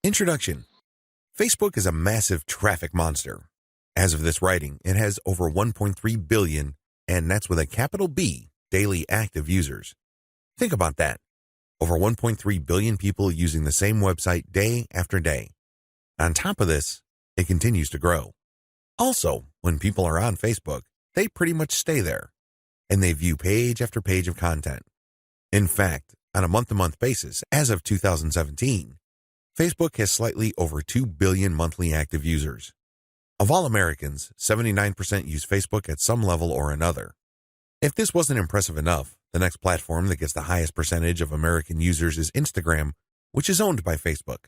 Introduction. Facebook is a massive traffic monster. As of this writing, it has over 1.3 billion, and that's with a capital B, daily active users. Think about that. Over 1.3 billion people using the same website day after day. On top of this, it continues to grow. Also, when people are on Facebook, they pretty much stay there, and they view page after page of content. In fact, on a month-to-month basis, as of 2017, Facebook has slightly over 2 billion monthly active users. Of all Americans, 79% use Facebook at some level or another. If this wasn't impressive enough, the next platform that gets the highest percentage of American users is Instagram, which is owned by Facebook.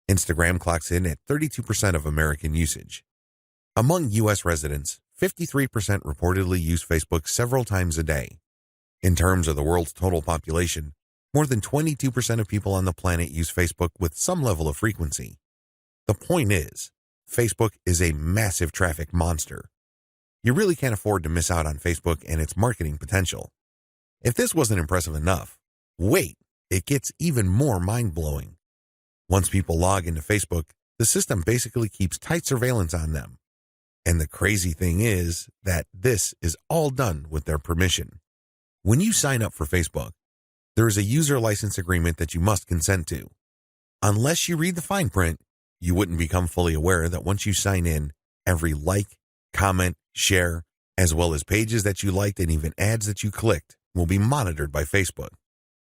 Instagram clocks in at 32% of American usage. Among U.S. residents, 53% reportedly use Facebook several times a day. In terms of the world's total population, more than 22% of people on the planet use Facebook with some level of frequency. The point is, Facebook is a massive traffic monster. You really can't afford to miss out on Facebook and its marketing potential. If this wasn't impressive enough, wait, it gets even more mind-blowing. Once people log into Facebook, the system basically keeps tight surveillance on them. And the crazy thing is that this is all done with their permission. When you sign up for Facebook, there is a user license agreement that you must consent to. Unless you read the fine print, you wouldn't become fully aware that once you sign in, every like, comment, share, as well as pages that you liked and even ads that you clicked will be monitored by Facebook.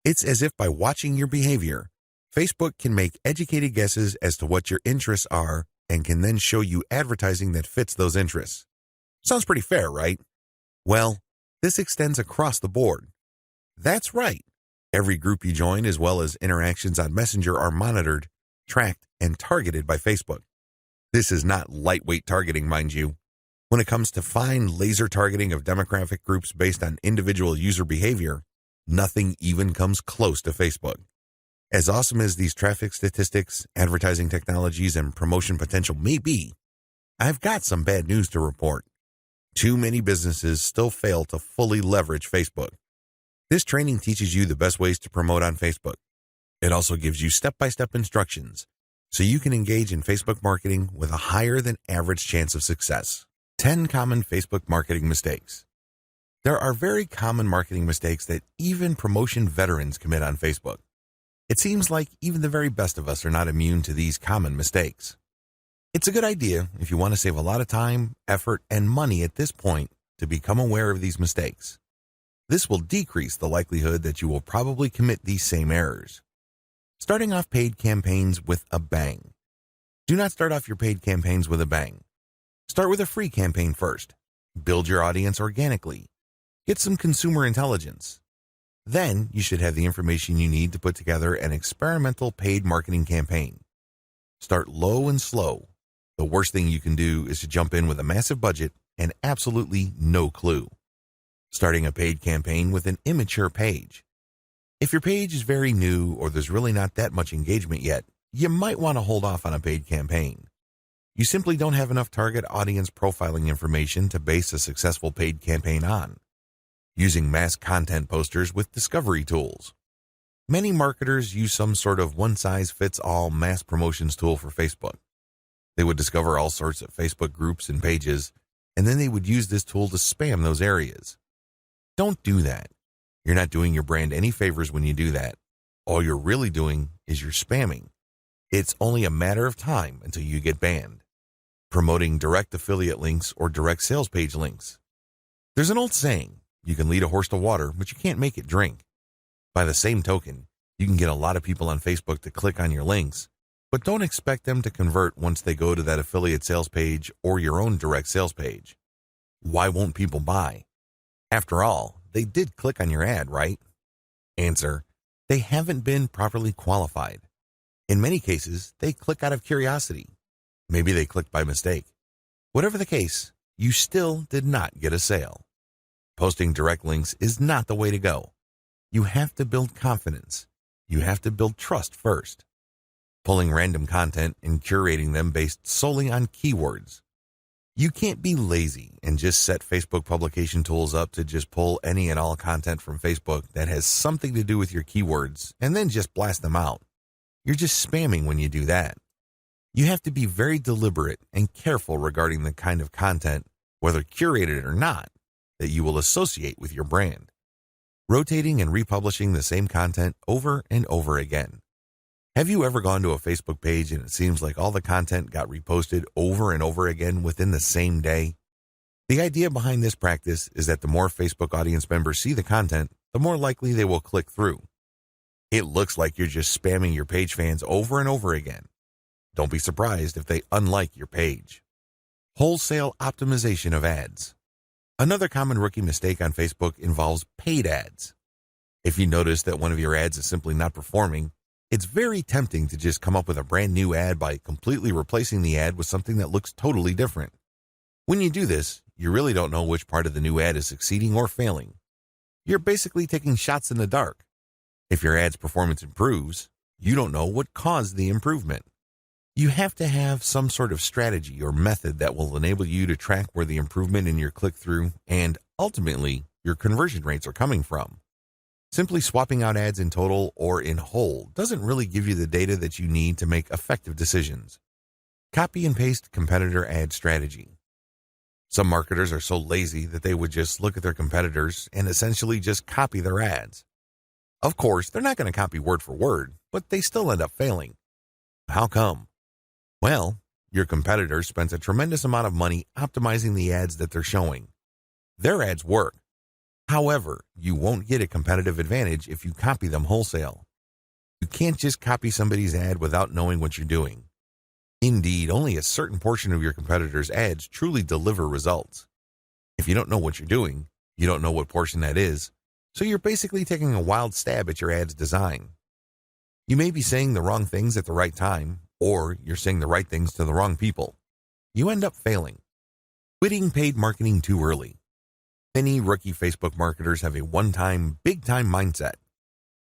It's as if by watching your behavior, Facebook can make educated guesses as to what your interests are and can then show you advertising that fits those interests. Sounds pretty fair, right? Well, this extends across the board. That's right. Every group you join, as well as interactions on Messenger, are monitored, tracked, and targeted by Facebook. This is not lightweight targeting, mind you. When it comes to fine laser targeting of demographic groups based on individual user behavior, nothing even comes close to Facebook. As awesome as these traffic statistics, advertising technologies, and promotion potential may be, I've got some bad news to report. Too many businesses still fail to fully leverage Facebook. This training teaches you the best ways to promote on Facebook. It also gives you step-by-step instructions so you can engage in Facebook marketing with a higher than average chance of success. 10 common Facebook marketing mistakes. There are very common marketing mistakes that even promotion veterans commit on Facebook. It seems like even the very best of us are not immune to these common mistakes. It's a good idea if you want to save a lot of time, effort, and money at this point to become aware of these mistakes. This will decrease the likelihood that you will probably commit these same errors. Starting off paid campaigns with a bang. Do not start off your paid campaigns with a bang. Start with a free campaign first. Build your audience organically. Get some consumer intelligence. Then you should have the information you need to put together an experimental paid marketing campaign. Start low and slow. The worst thing you can do is to jump in with a massive budget and absolutely no clue. Starting a paid campaign with an immature page. If your page is very new or there's really not that much engagement yet, you might want to hold off on a paid campaign. You simply don't have enough target audience profiling information to base a successful paid campaign on. Using mass content posters with discovery tools. Many marketers use some sort of one-size-fits-all mass promotions tool for Facebook. They would discover all sorts of Facebook groups and pages, and then they would use this tool to spam those areas. Don't do that. You're not doing your brand any favors when you do that. All you're really doing is you're spamming. It's only a matter of time until you get banned. Promoting direct affiliate links or direct sales page links. There's an old saying, you can lead a horse to water, but you can't make it drink. By the same token, you can get a lot of people on Facebook to click on your links, but don't expect them to convert once they go to that affiliate sales page or your own direct sales page. Why won't people buy? After all, they did click on your ad, right? Answer, they haven't been properly qualified. In many cases, they click out of curiosity. Maybe they clicked by mistake. Whatever the case, you still did not get a sale. Posting direct links is not the way to go. You have to build confidence. You have to build trust first. Pulling random content and curating them based solely on keywords. You can't be lazy and just set Facebook publication tools up to just pull any and all content from Facebook that has something to do with your keywords and then just blast them out. You're just spamming when you do that. You have to be very deliberate and careful regarding the kind of content, whether curated or not, that you will associate with your brand. Rotating and republishing the same content over and over again. Have you ever gone to a Facebook page and it seems like all the content got reposted over and over again within the same day? The idea behind this practice is that the more Facebook audience members see the content, the more likely they will click through. It looks like you're just spamming your page fans over and over again. Don't be surprised if they unlike your page. Wholesale optimization of ads. Another common rookie mistake on Facebook involves paid ads. If you notice that one of your ads is simply not performing, it's very tempting to just come up with a brand new ad by completely replacing the ad with something that looks totally different. When you do this, you really don't know which part of the new ad is succeeding or failing. You're basically taking shots in the dark. If your ad's performance improves, you don't know what caused the improvement. You have to have some sort of strategy or method that will enable you to track where the improvement in your click-through and, ultimately, your conversion rates are coming from. Simply swapping out ads in total or in whole doesn't really give you the data that you need to make effective decisions. Copy and paste competitor ad strategy. Some marketers are so lazy that they would just look at their competitors and essentially just copy their ads. Of course, they're not going to copy word for word, but they still end up failing. How come? Well, your competitor spends a tremendous amount of money optimizing the ads that they're showing. Their ads work. However, you won't get a competitive advantage if you copy them wholesale. You can't just copy somebody's ad without knowing what you're doing. Indeed, only a certain portion of your competitors' ads truly deliver results. If you don't know what you're doing, you don't know what portion that is, so you're basically taking a wild stab at your ad's design. You may be saying the wrong things at the right time, or you're saying the right things to the wrong people. You end up failing. Quitting paid marketing too early. Many rookie Facebook marketers have a one-time, big-time mindset.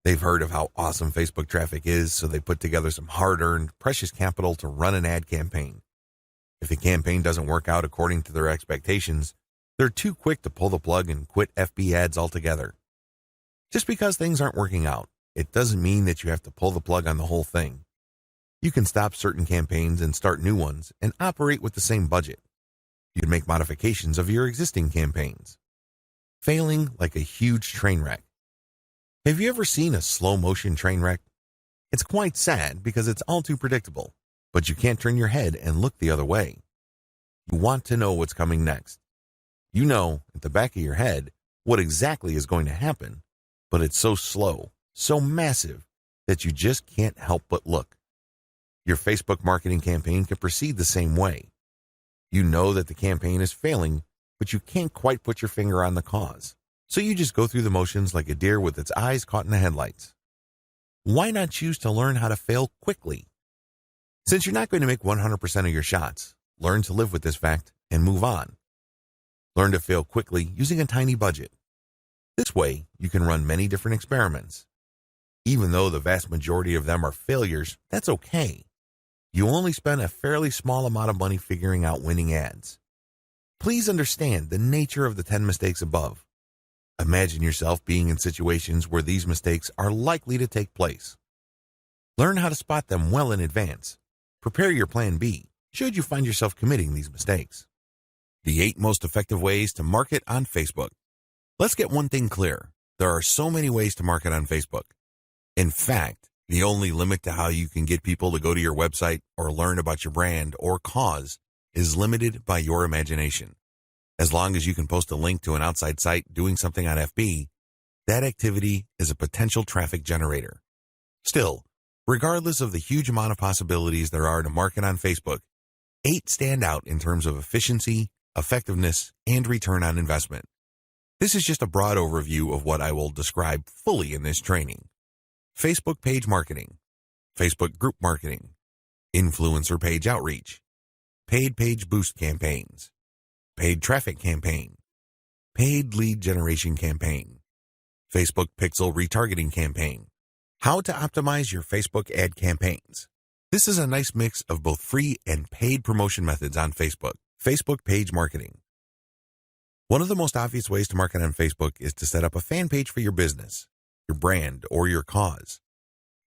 They've heard of how awesome Facebook traffic is, so they put together some hard-earned, precious capital to run an ad campaign. If the campaign doesn't work out according to their expectations, they're too quick to pull the plug and quit FB ads altogether. Just because things aren't working out, it doesn't mean that you have to pull the plug on the whole thing. You can stop certain campaigns and start new ones and operate with the same budget. You can make modifications of your existing campaigns. Failing like a huge train wreck. Have you ever seen a slow-motion train wreck? It's quite sad because it's all too predictable, but you can't turn your head and look the other way. You want to know what's coming next. You know, at the back of your head, what exactly is going to happen, but it's so slow, so massive, that you just can't help but look. Your Facebook marketing campaign can proceed the same way. You know that the campaign is failing, but you can't quite put your finger on the cause. So you just go through the motions like a deer with its eyes caught in the headlights. Why not choose to learn how to fail quickly? Since you're not going to make 100% of your shots, learn to live with this fact and move on. Learn to fail quickly using a tiny budget. This way, you can run many different experiments. Even though the vast majority of them are failures, that's okay. You only spend a fairly small amount of money figuring out winning ads. Please understand the nature of the 10 mistakes above. Imagine yourself being in situations where these mistakes are likely to take place. Learn how to spot them well in advance. Prepare your plan B, should you find yourself committing these mistakes. The 8 most effective ways to market on Facebook. Let's get one thing clear. There are so many ways to market on Facebook. In fact, the only limit to how you can get people to go to your website or learn about your brand or cause is limited by your imagination. As long as you can post a link to an outside site doing something on FB, that activity is a potential traffic generator. Still, regardless of the huge amount of possibilities there are to market on Facebook, 8 stand out in terms of efficiency, effectiveness, and return on investment. This is just a broad overview of what I will describe fully in this training. Facebook page marketing, Facebook group marketing, influencer page outreach, paid page boost campaigns, paid traffic campaign, paid lead generation campaign, Facebook pixel retargeting campaign, how to optimize your Facebook ad campaigns. This is a nice mix of both free and paid promotion methods on Facebook. Facebook page marketing. One of the most obvious ways to market on Facebook is to set up a fan page for your business, your brand, or your cause.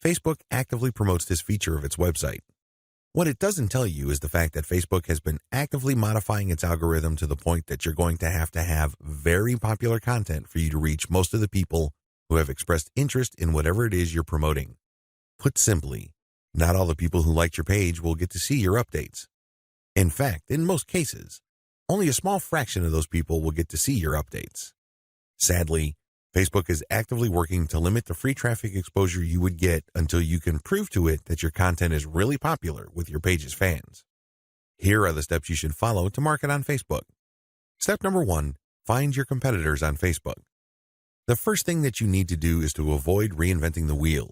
Facebook actively promotes this feature of its website. What it doesn't tell you is the fact that Facebook has been actively modifying its algorithm to the point that you're going to have very popular content for you to reach most of the people who have expressed interest in whatever it is you're promoting. Put simply, not all the people who liked your page will get to see your updates. In fact, in most cases, only a small fraction of those people will get to see your updates. Sadly, Facebook is actively working to limit the free traffic exposure you would get until you can prove to it that your content is really popular with your page's fans. Here are the steps you should follow to market on Facebook. Step number 1, find your competitors on Facebook. The first thing that you need to do is to avoid reinventing the wheel.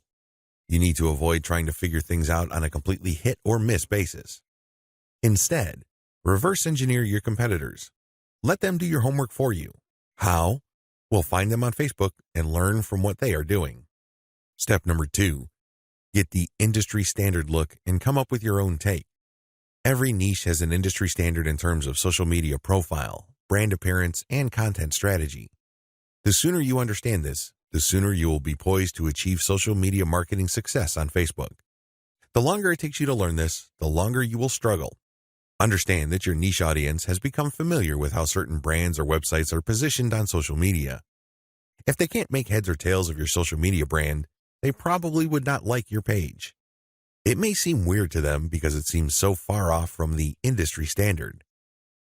You need to avoid trying to figure things out on a completely hit or miss basis. Instead, reverse engineer your competitors. Let them do your homework for you. How? Well, find them on Facebook and learn from what they are doing. Step number 2, get the industry standard look and come up with your own take. Every niche has an industry standard in terms of social media profile, brand appearance, and content strategy. The sooner you understand this, the sooner you will be poised to achieve social media marketing success on Facebook. The longer it takes you to learn this, the longer you will struggle. Understand that your niche audience has become familiar with how certain brands or websites are positioned on social media. If they can't make heads or tails of your social media brand, they probably would not like your page. It may seem weird to them because it seems so far off from the industry standard.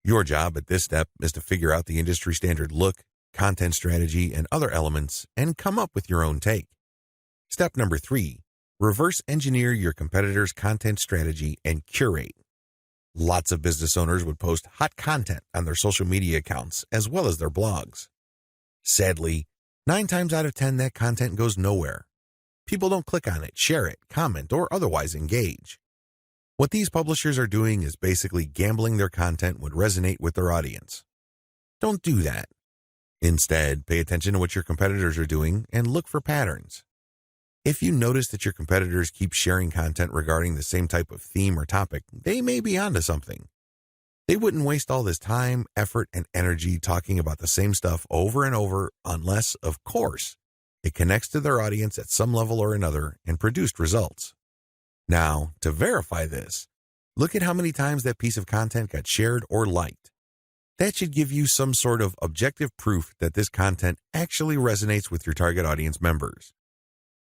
Your job at this step is to figure out the industry standard look, content strategy, and other elements and come up with your own take. Step number 3, reverse engineer your competitors' content strategy and curate. Lots of business owners would post hot content on their social media accounts as well as their blogs. Sadly, 9 times out of 10 that content goes nowhere. People don't click on it, share it, comment, or otherwise engage. What these publishers are doing is basically gambling their content would resonate with their audience. Don't do that. Instead, pay attention to what your competitors are doing and look for patterns. If you notice that your competitors keep sharing content regarding the same type of theme or topic, they may be onto something. They wouldn't waste all this time, effort, and energy talking about the same stuff over and over unless, of course, it connects to their audience at some level or another and produced results. Now, to verify this, look at how many times that piece of content got shared or liked. That should give you some sort of objective proof that this content actually resonates with your target audience members.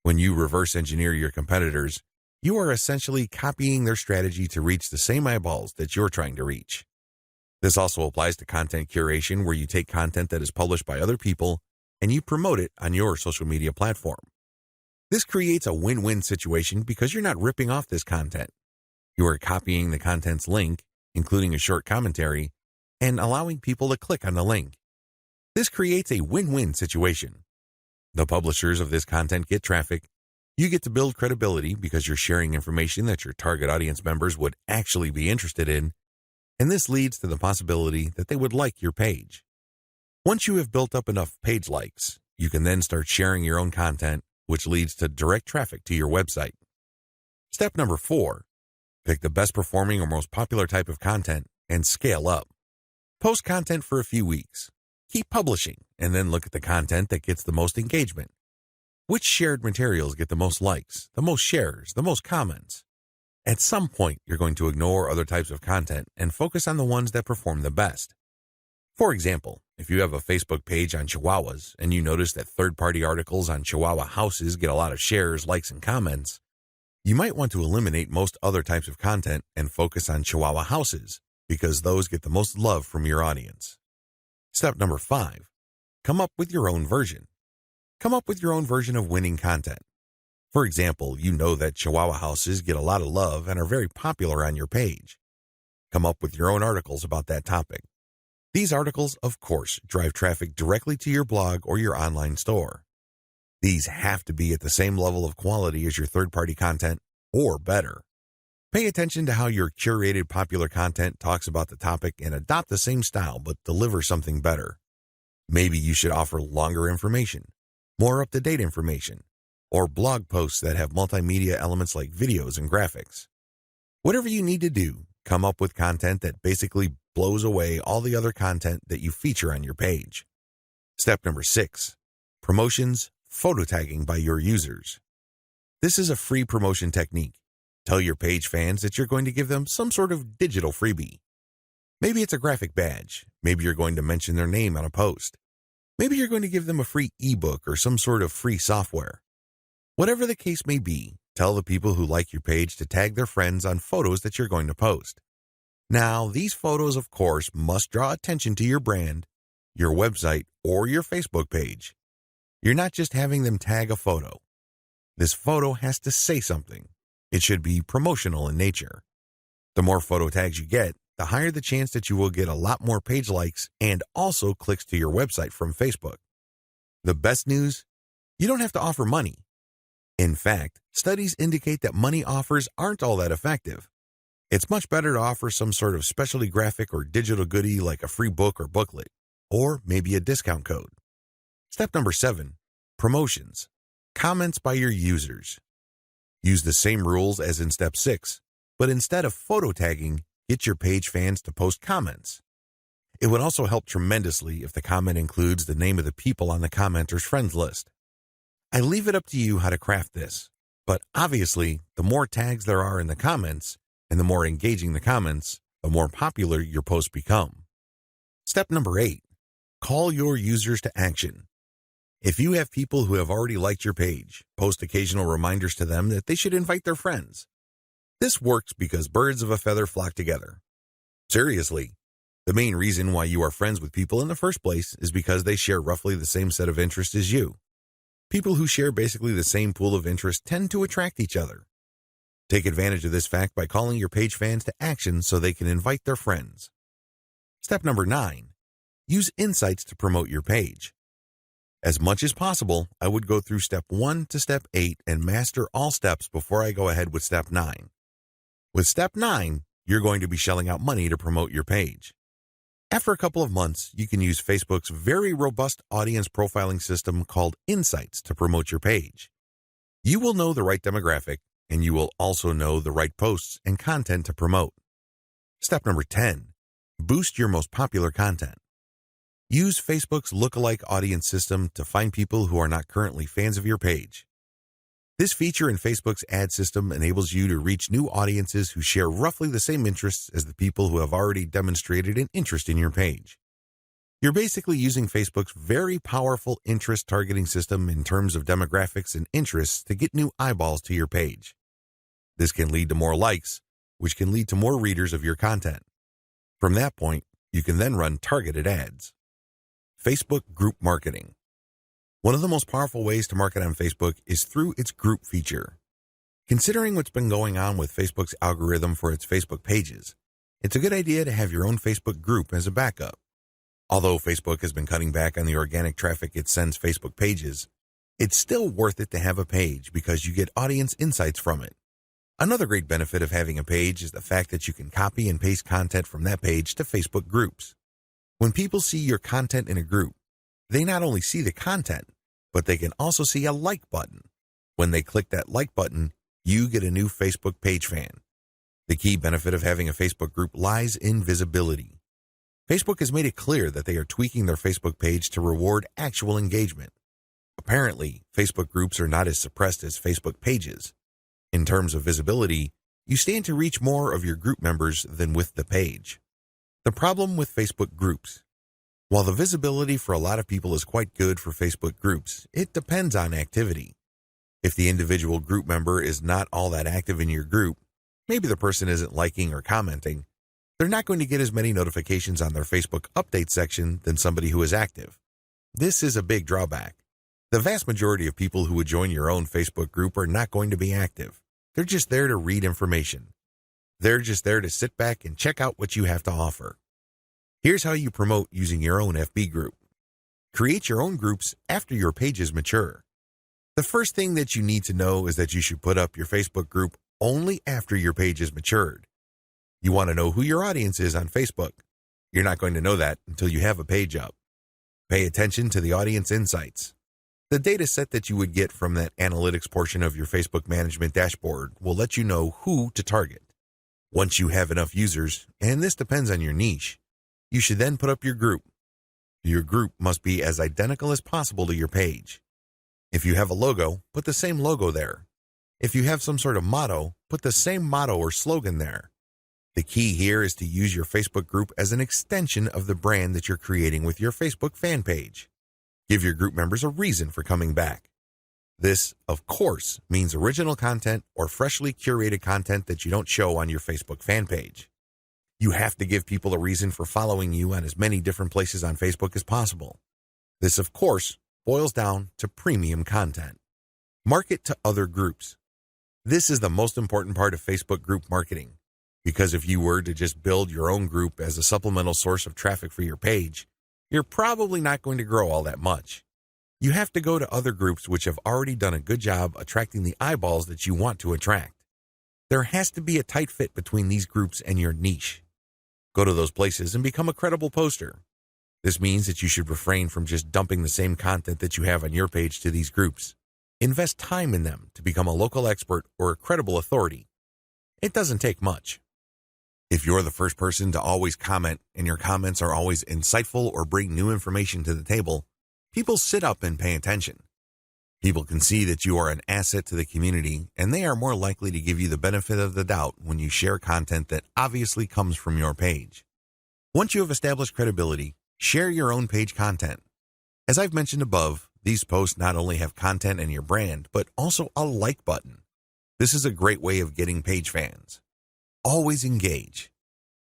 When you reverse engineer your competitors, you are essentially copying their strategy to reach the same eyeballs that you're trying to reach. This also applies to content curation, where you take content that is published by other people and you promote it on your social media platform. This creates a win-win situation because you're not ripping off this content. You are copying the content's link, including a short commentary, and allowing people to click on the link. This creates a win-win situation. The publishers of this content get traffic. You get to build credibility because you're sharing information that your target audience members would actually be interested in, and this leads to the possibility that they would like your page. Once you have built up enough page likes, you can then start sharing your own content, which leads to direct traffic to your website. Step number 4, pick the best performing or most popular type of content and scale up. Post content for a few weeks. Keep publishing, and then look at the content that gets the most engagement. Which shared materials get the most likes, the most shares, the most comments? At some point, you're going to ignore other types of content and focus on the ones that perform the best. For example, if you have a Facebook page on Chihuahuas and you notice that third-party articles on Chihuahua houses get a lot of shares, likes, and comments, you might want to eliminate most other types of content and focus on Chihuahua houses because those get the most love from your audience. Step number 5, come up with your own version. Come up with your own version of winning content. For example, you know that Chihuahua houses get a lot of love and are very popular on your page. Come up with your own articles about that topic. These articles, of course, drive traffic directly to your blog or your online store. These have to be at the same level of quality as your third-party content, or better. Pay attention to how your curated popular content talks about the topic and adopt the same style but deliver something better. Maybe you should offer longer information, more up-to-date information, or blog posts that have multimedia elements like videos and graphics. Whatever you need to do, come up with content that basically blows away all the other content that you feature on your page. Step number 6, promotions, photo tagging by your users. This is a free promotion technique. Tell your page fans that you're going to give them some sort of digital freebie. Maybe it's a graphic badge. Maybe you're going to mention their name on a post. Maybe you're going to give them a free ebook or some sort of free software. Whatever the case may be, tell the people who like your page to tag their friends on photos that you're going to post. Now, these photos, of course, must draw attention to your brand, your website, or your Facebook page. You're not just having them tag a photo. This photo has to say something. It should be promotional in nature. The more photo tags you get, the higher the chance that you will get a lot more page likes and also clicks to your website from Facebook. The best news? You don't have to offer money. In fact, studies indicate that money offers aren't all that effective. It's much better to offer some sort of specialty graphic or digital goodie like a free book or booklet, or maybe a discount code. Step number 7, promotions. Comments by your users. Use the same rules as in step 6, but instead of photo tagging, get your page fans to post comments. It would also help tremendously if the comment includes the name of the people on the commenter's friends list. I leave it up to you how to craft this, but obviously, the more tags there are in the comments, and the more engaging the comments, the more popular your posts become. Step number 8, call your users to action. If you have people who have already liked your page, post occasional reminders to them that they should invite their friends. This works because birds of a feather flock together. Seriously, the main reason why you are friends with people in the first place is because they share roughly the same set of interests as you. People who share basically the same pool of interest tend to attract each other. Take advantage of this fact by calling your page fans to action so they can invite their friends. Step number 9, use insights to promote your page. As much as possible, I would go through step 1 to step 8 and master all steps before I go ahead with step 9. With step 9, you're going to be shelling out money to promote your page. After a couple of months, you can use Facebook's very robust audience profiling system called Insights to promote your page. You will know the right demographic, and you will also know the right posts and content to promote. Step number 10, boost your most popular content. Use Facebook's lookalike audience system to find people who are not currently fans of your page. This feature in Facebook's ad system enables you to reach new audiences who share roughly the same interests as the people who have already demonstrated an interest in your page. You're basically using Facebook's very powerful interest targeting system in terms of demographics and interests to get new eyeballs to your page. This can lead to more likes, which can lead to more readers of your content. From that point, you can then run targeted ads. Facebook group marketing. One of the most powerful ways to market on Facebook is through its group feature. Considering what's been going on with Facebook's algorithm for its Facebook pages, it's a good idea to have your own Facebook group as a backup. Although Facebook has been cutting back on the organic traffic it sends Facebook pages, it's still worth it to have a page because you get audience insights from it. Another great benefit of having a page is the fact that you can copy and paste content from that page to Facebook groups. When people see your content in a group, they not only see the content, but they can also see a like button. When they click that like button, you get a new Facebook page fan. The key benefit of having a Facebook group lies in visibility. Facebook has made it clear that they are tweaking their Facebook page to reward actual engagement. Apparently, Facebook groups are not as suppressed as Facebook pages. In terms of visibility, you stand to reach more of your group members than with the page. The problem with Facebook groups. While the visibility for a lot of people is quite good for Facebook groups, it depends on activity. If the individual group member is not all that active in your group, maybe the person isn't liking or commenting, they're not going to get as many notifications on their Facebook update section than somebody who is active. This is a big drawback. The vast majority of people who would join your own Facebook group are not going to be active. They're just there to read information. They're just there to sit back and check out what you have to offer. Here's how you promote using your own FB group. Create your own groups after your pages mature. The first thing that you need to know is that you should put up your Facebook group only after your page is matured. You want to know who your audience is on Facebook. You're not going to know that until you have a page up. Pay attention to the audience insights. The data set that you would get from that analytics portion of your Facebook management dashboard will let you know who to target. Once you have enough users, and this depends on your niche, you should then put up your group. Your group must be as identical as possible to your page. If you have a logo, put the same logo there. If you have some sort of motto, put the same motto or slogan there. The key here is to use your Facebook group as an extension of the brand that you're creating with your Facebook fan page. Give your group members a reason for coming back. This, of course, means original content or freshly curated content that you don't show on your Facebook fan page. You have to give people a reason for following you on as many different places on Facebook as possible. This, of course, boils down to premium content. Market to other groups. This is the most important part of Facebook group marketing, because if you were to just build your own group as a supplemental source of traffic for your page, you're probably not going to grow all that much. You have to go to other groups which have already done a good job attracting the eyeballs that you want to attract. There has to be a tight fit between these groups and your niche. Go to those places and become a credible poster. This means that you should refrain from just dumping the same content that you have on your page to these groups. Invest time in them to become a local expert or a credible authority. It doesn't take much. If you're the first person to always comment and your comments are always insightful or bring new information to the table, people sit up and pay attention. People can see that you are an asset to the community, and they are more likely to give you the benefit of the doubt when you share content that obviously comes from your page. Once you have established credibility, share your own page content. As I've mentioned above, these posts not only have content and your brand, but also a like button. This is a great way of getting page fans. Always engage.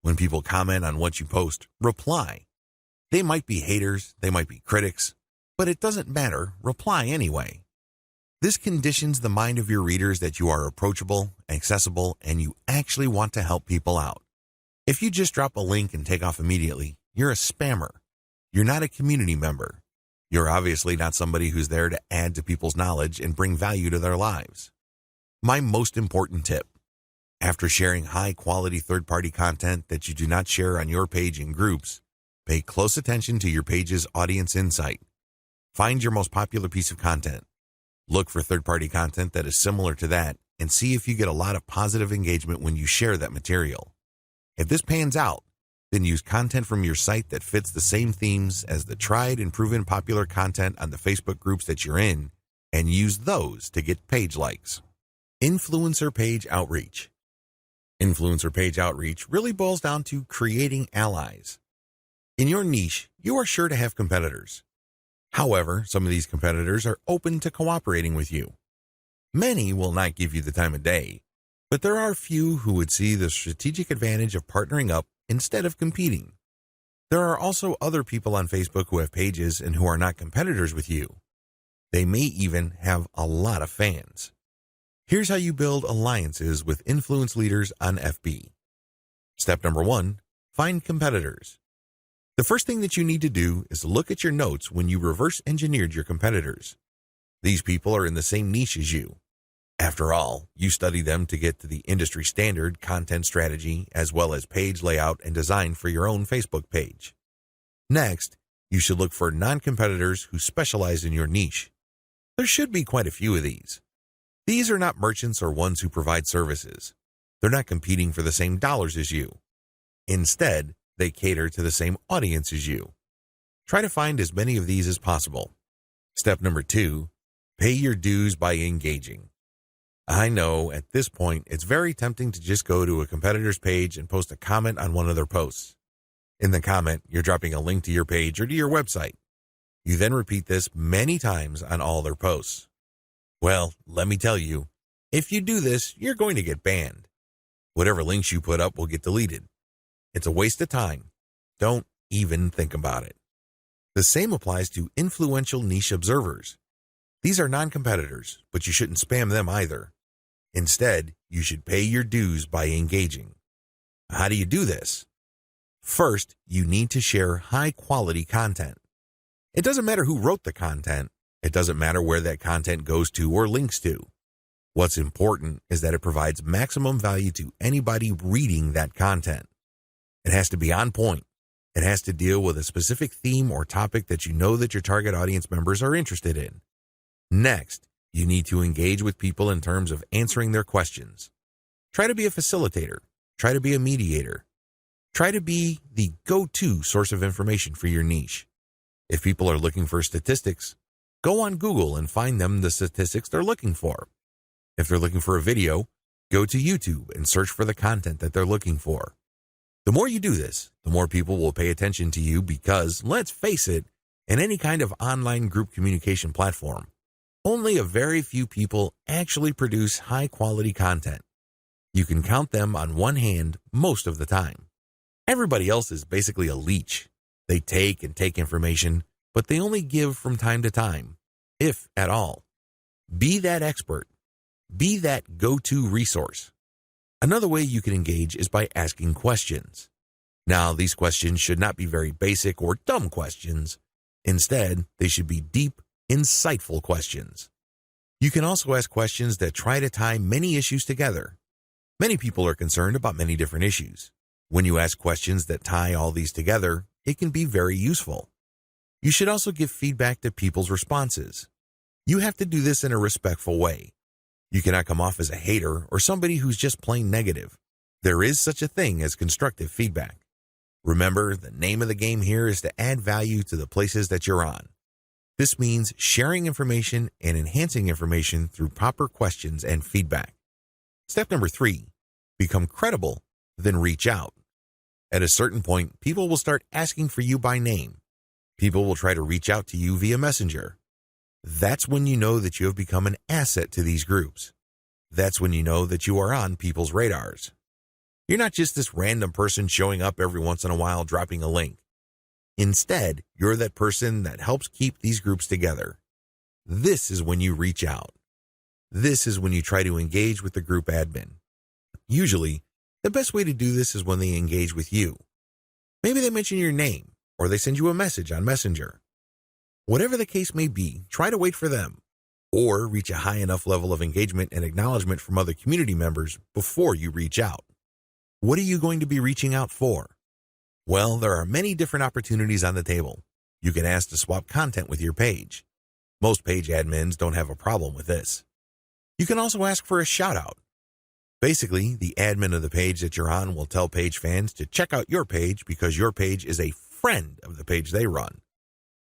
When people comment on what you post, reply. They might be haters, they might be critics, but it doesn't matter, reply anyway. This conditions the mind of your readers that you are approachable, accessible, and you actually want to help people out. If you just drop a link and take off immediately, you're a spammer. You're not a community member. You're obviously not somebody who's there to add to people's knowledge and bring value to their lives. My most important tip: after sharing high-quality third-party content that you do not share on your page in groups, pay close attention to your page's audience insight. Find your most popular piece of content. Look for third-party content that is similar to that and see if you get a lot of positive engagement when you share that material. If this pans out, then use content from your site that fits the same themes as the tried and proven popular content on the Facebook groups that you're in, and use those to get page likes. Influencer page outreach. Influencer page outreach really boils down to creating allies. In your niche, you are sure to have competitors. However, some of these competitors are open to cooperating with you. Many will not give you the time of day, but there are few who would see the strategic advantage of partnering up instead of competing. There are also other people on Facebook who have pages and who are not competitors with you. They may even have a lot of fans. Here's how you build alliances with influence leaders on FB. Step number 1, find competitors. The first thing that you need to do is look at your notes when you reverse engineered your competitors. These people are in the same niche as you. After all, you study them to get to the industry standard content strategy as well as page layout and design for your own Facebook page. Next, you should look for non-competitors who specialize in your niche. There should be quite a few of these. These are not merchants or ones who provide services. They're not competing for the same dollars as you. Instead, they cater to the same audience as you. Try to find as many of these as possible. Step number 2, pay your dues by engaging. I know at this point it's very tempting to just go to a competitor's page and post a comment on one of their posts. In the comment, you're dropping a link to your page or to your website. You then repeat this many times on all their posts. Well, let me tell you, if you do this, you're going to get banned. Whatever links you put up will get deleted. It's a waste of time. Don't even think about it. The same applies to influential niche observers. These are non-competitors, but you shouldn't spam them either. Instead, you should pay your dues by engaging. How do you do this? First, you need to share high-quality content. It doesn't matter who wrote the content. It doesn't matter where that content goes to or links to. What's important is that it provides maximum value to anybody reading that content. It has to be on point. It has to deal with a specific theme or topic that you know that your target audience members are interested in. Next, you need to engage with people in terms of answering their questions. Try to be a facilitator. Try to be a mediator. Try to be the go-to source of information for your niche. If people are looking for statistics, go on Google and find them the statistics they're looking for. If they're looking for a video, go to YouTube and search for the content that they're looking for. The more you do this, the more people will pay attention to you because, let's face it, in any kind of online group communication platform, only a very few people actually produce high-quality content. You can count them on one hand most of the time. Everybody else is basically a leech. They take and take information, but they only give from time to time, if at all. Be that expert. Be that go-to resource. Another way you can engage is by asking questions. Now, these questions should not be very basic or dumb questions. Instead, they should be deep, insightful questions. You can also ask questions that try to tie many issues together. Many people are concerned about many different issues. When you ask questions that tie all these together, it can be very useful. You should also give feedback to people's responses. You have to do this in a respectful way. You cannot come off as a hater or somebody who's just plain negative. There is such a thing as constructive feedback. Remember, the name of the game here is to add value to the places that you're on. This means sharing information and enhancing information through proper questions and feedback. Step number 3, become credible, then reach out. At a certain point, people will start asking for you by name. People will try to reach out to you via Messenger. That's when you know that you have become an asset to these groups. That's when you know that you are on people's radars. You're not just this random person showing up every once in a while dropping a link. Instead, you're that person that helps keep these groups together. This is when you reach out. This is when you try to engage with the group admin. Usually, the best way to do this is when they engage with you. Maybe they mention your name, or they send you a message on Messenger. Whatever the case may be, try to wait for them, or reach a high enough level of engagement and acknowledgement from other community members before you reach out. What are you going to be reaching out for? Well, there are many different opportunities on the table. You can ask to swap content with your page. Most page admins don't have a problem with this. You can also ask for a shout-out. Basically, the admin of the page that you're on will tell page fans to check out your page because your page is a friend of the page they run.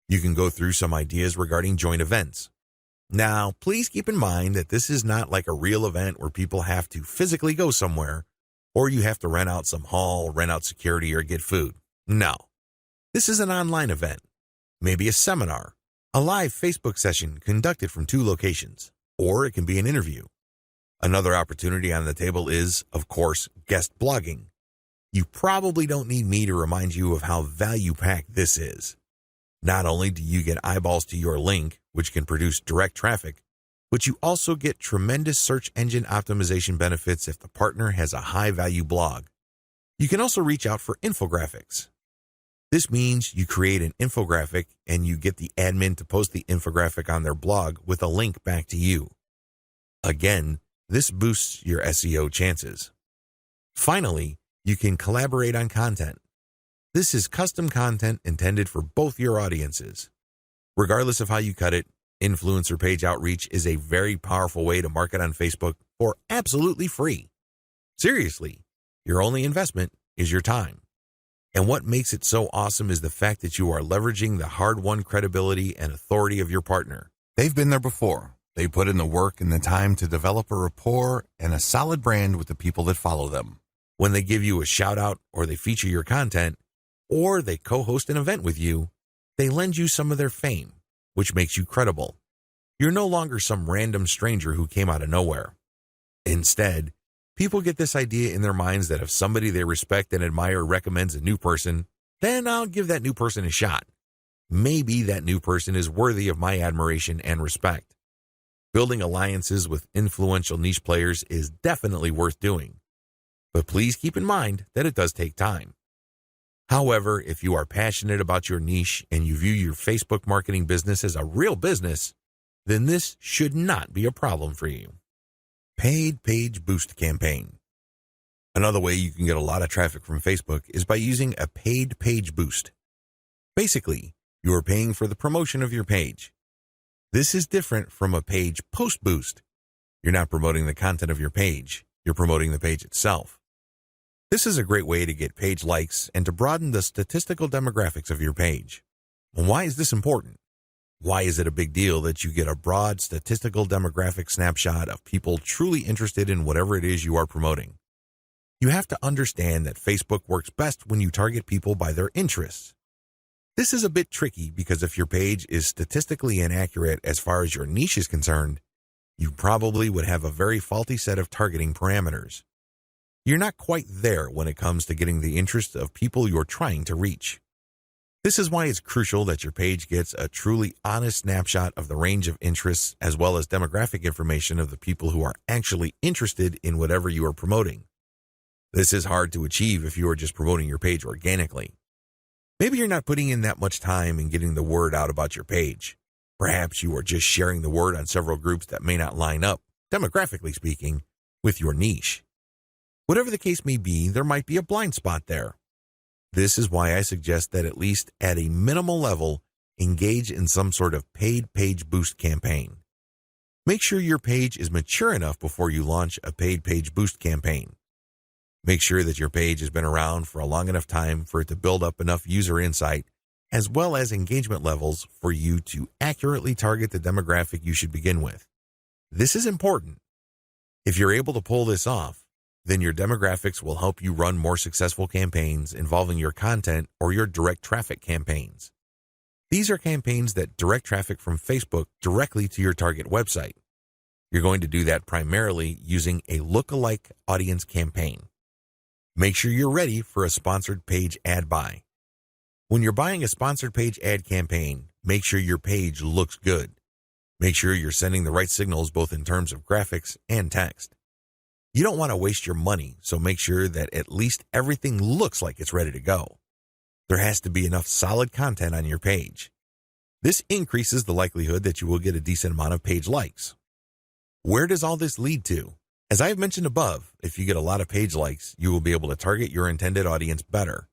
You can go through some ideas regarding joint events. Now, please keep in mind that this is not like a real event where people have to physically go somewhere, or you have to rent out some hall, rent out security, or get food. No. This is an online event. Maybe a seminar, a live Facebook session conducted from 2 locations, or it can be an interview. Another opportunity on the table is, of course, guest blogging. You probably don't need me to remind you of how value-packed this is. Not only do you get eyeballs to your link, which can produce direct traffic, but you also get tremendous search engine optimization benefits if the partner has a high-value blog. You can also reach out for infographics. This means you create an infographic and you get the admin to post the infographic on their blog with a link back to you. Again, this boosts your SEO chances. Finally, you can collaborate on content. This is custom content intended for both your audiences. Regardless of how you cut it, influencer page outreach is a very powerful way to market on Facebook for absolutely free. Seriously, your only investment is your time. And what makes it so awesome is the fact that you are leveraging the hard-won credibility and authority of your partner. They've been there before. They put in the work and the time to develop a rapport and a solid brand with the people that follow them. When they give you a shout-out or they feature your content, or they co-host an event with you, they lend you some of their fame, which makes you credible. You're no longer some random stranger who came out of nowhere. Instead, people get this idea in their minds that if somebody they respect and admire recommends a new person, then I'll give that new person a shot. Maybe that new person is worthy of my admiration and respect. Building alliances with influential niche players is definitely worth doing. But please keep in mind that it does take time. However, if you are passionate about your niche and you view your Facebook marketing business as a real business, then this should not be a problem for you. Paid Page Boost Campaign. Another way you can get a lot of traffic from Facebook is by using a paid page boost. Basically, you are paying for the promotion of your page. This is different from a page post boost. You're not promoting the content of your page, you're promoting the page itself. This is a great way to get page likes and to broaden the statistical demographics of your page. And why is this important? Why is it a big deal that you get a broad statistical demographic snapshot of people truly interested in whatever it is you are promoting? You have to understand that Facebook works best when you target people by their interests. This is a bit tricky because if your page is statistically inaccurate as far as your niche is concerned, you probably would have a very faulty set of targeting parameters. You're not quite there when it comes to getting the interest of people you're trying to reach. This is why it's crucial that your page gets a truly honest snapshot of the range of interests as well as demographic information of the people who are actually interested in whatever you are promoting. This is hard to achieve if you are just promoting your page organically. Maybe you're not putting in that much time in getting the word out about your page. Perhaps you are just sharing the word on several groups that may not line up, demographically speaking, with your niche. Whatever the case may be, there might be a blind spot there. This is why I suggest that at least at a minimal level, engage in some sort of paid page boost campaign. Make sure your page is mature enough before you launch a paid page boost campaign. Make sure that your page has been around for a long enough time for it to build up enough user insight as well as engagement levels for you to accurately target the demographic you should begin with. This is important. If you're able to pull this off, then your demographics will help you run more successful campaigns involving your content or your direct traffic campaigns. These are campaigns that direct traffic from Facebook directly to your target website. You're going to do that primarily using a lookalike audience campaign. Make sure you're ready for a sponsored page ad buy. When you're buying a sponsored page ad campaign, make sure your page looks good. Make sure you're sending the right signals both in terms of graphics and text. You don't want to waste your money, so make sure that at least everything looks like it's ready to go. There has to be enough solid content on your page. This increases the likelihood that you will get a decent amount of page likes. Where does all this lead to? As I have mentioned above, if you get a lot of page likes, you will be able to target your intended audience better.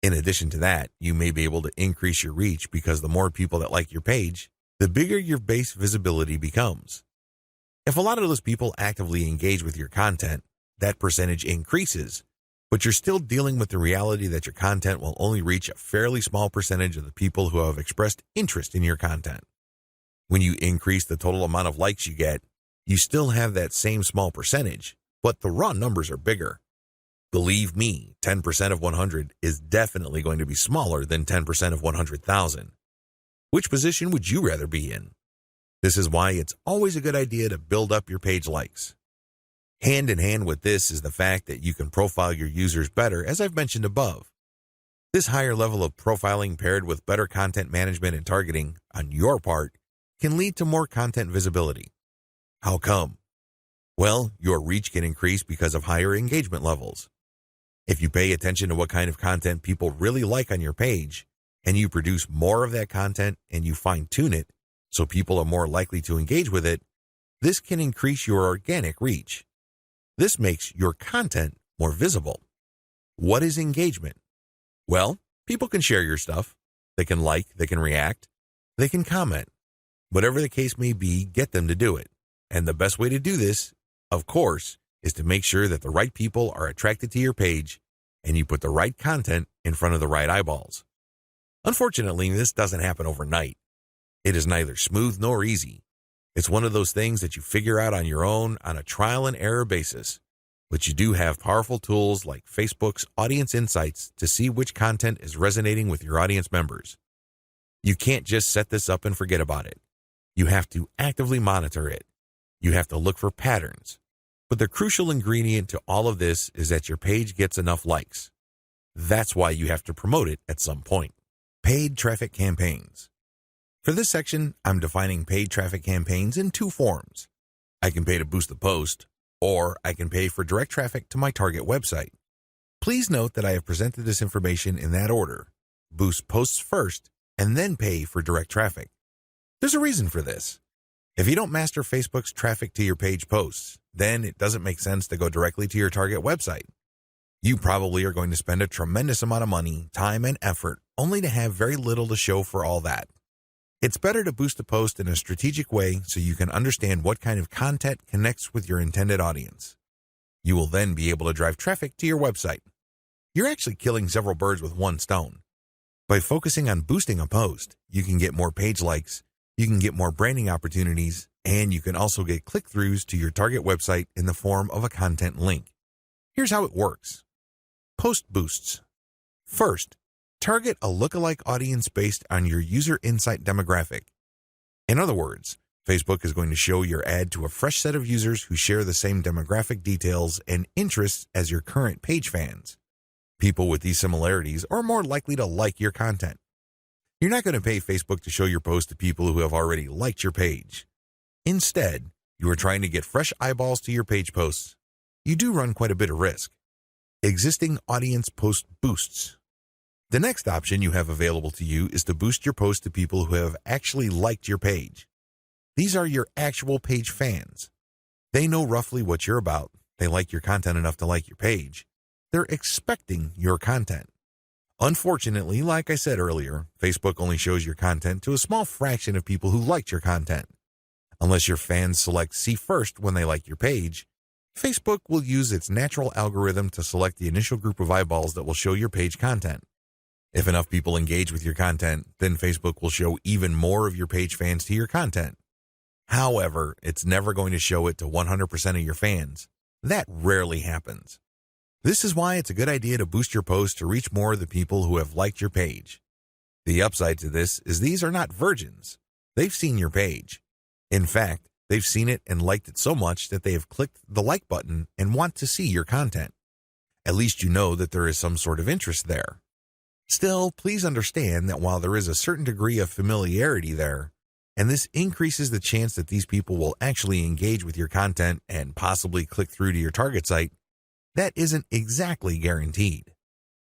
In addition to that, you may be able to increase your reach because the more people that like your page, the bigger your base visibility becomes. If a lot of those people actively engage with your content, that percentage increases, but you're still dealing with the reality that your content will only reach a fairly small percentage of the people who have expressed interest in your content. When you increase the total amount of likes you get, you still have that same small percentage, but the raw numbers are bigger. Believe me, 10% of 100 is definitely going to be smaller than 10% of 100,000. Which position would you rather be in? This is why it's always a good idea to build up your page likes. Hand in hand with this is the fact that you can profile your users better, as I've mentioned above. This higher level of profiling paired with better content management and targeting on your part can lead to more content visibility. How come? Well, your reach can increase because of higher engagement levels. If you pay attention to what kind of content people really like on your page, and you produce more of that content and you fine-tune it so people are more likely to engage with it, this can increase your organic reach. This makes your content more visible. What is engagement? Well, people can share your stuff. They can like, they can react, they can comment. Whatever the case may be, get them to do it. And the best way to do this, of course, is to make sure that the right people are attracted to your page and you put the right content in front of the right eyeballs. Unfortunately, this doesn't happen overnight. It is neither smooth nor easy. It's one of those things that you figure out on your own on a trial and error basis. But you do have powerful tools like Facebook's Audience Insights to see which content is resonating with your audience members. You can't just set this up and forget about it. You have to actively monitor it. You have to look for patterns. But the crucial ingredient to all of this is that your page gets enough likes. That's why you have to promote it at some point. Paid traffic campaigns. For this section, I'm defining paid traffic campaigns in two forms. I can pay to boost the post, or I can pay for direct traffic to my target website. Please note that I have presented this information in that order. Boost posts first, and then pay for direct traffic. There's a reason for this. If you don't master Facebook's traffic to your page posts, then it doesn't make sense to go directly to your target website. You probably are going to spend a tremendous amount of money, time, and effort only to have very little to show for all that. It's better to boost a post in a strategic way so you can understand what kind of content connects with your intended audience. You will then be able to drive traffic to your website. You're actually killing several birds with one stone. By focusing on boosting a post, you can get more page likes, You can get more branding opportunities, and you can also get click-throughs to your target website in the form of a content link. Here's how it works. Post boosts. First, target a lookalike audience based on your user insight demographic. In other words, Facebook is going to show your ad to a fresh set of users who share the same demographic details and interests as your current page fans. People with these similarities are more likely to like your content. You're not going to pay Facebook to show your post to people who have already liked your page. Instead, you are trying to get fresh eyeballs to your page posts. You do run quite a bit of risk. Existing audience post boosts. The next option you have available to you is to boost your post to people who have actually liked your page. These are your actual page fans. They know roughly what you're about. They like your content enough to like your page. They're expecting your content. Unfortunately, like I said earlier, Facebook only shows your content to a small fraction of people who liked your content. Unless your fans select see first when they like your page, Facebook will use its natural algorithm to select the initial group of eyeballs that will show your page content. If enough people engage with your content, then Facebook will show even more of your page fans to your content. However, it's never going to show it to 100% of your fans. That rarely happens. This is why it's a good idea to boost your post to reach more of the people who have liked your page. The upside to this is these are not virgins. They've seen your page. In fact, they've seen it and liked it so much that they have clicked the like button and want to see your content. At least you know that there is some sort of interest there. Still, please understand that while there is a certain degree of familiarity there, and this increases the chance that these people will actually engage with your content and possibly click through to your target site, that isn't exactly guaranteed.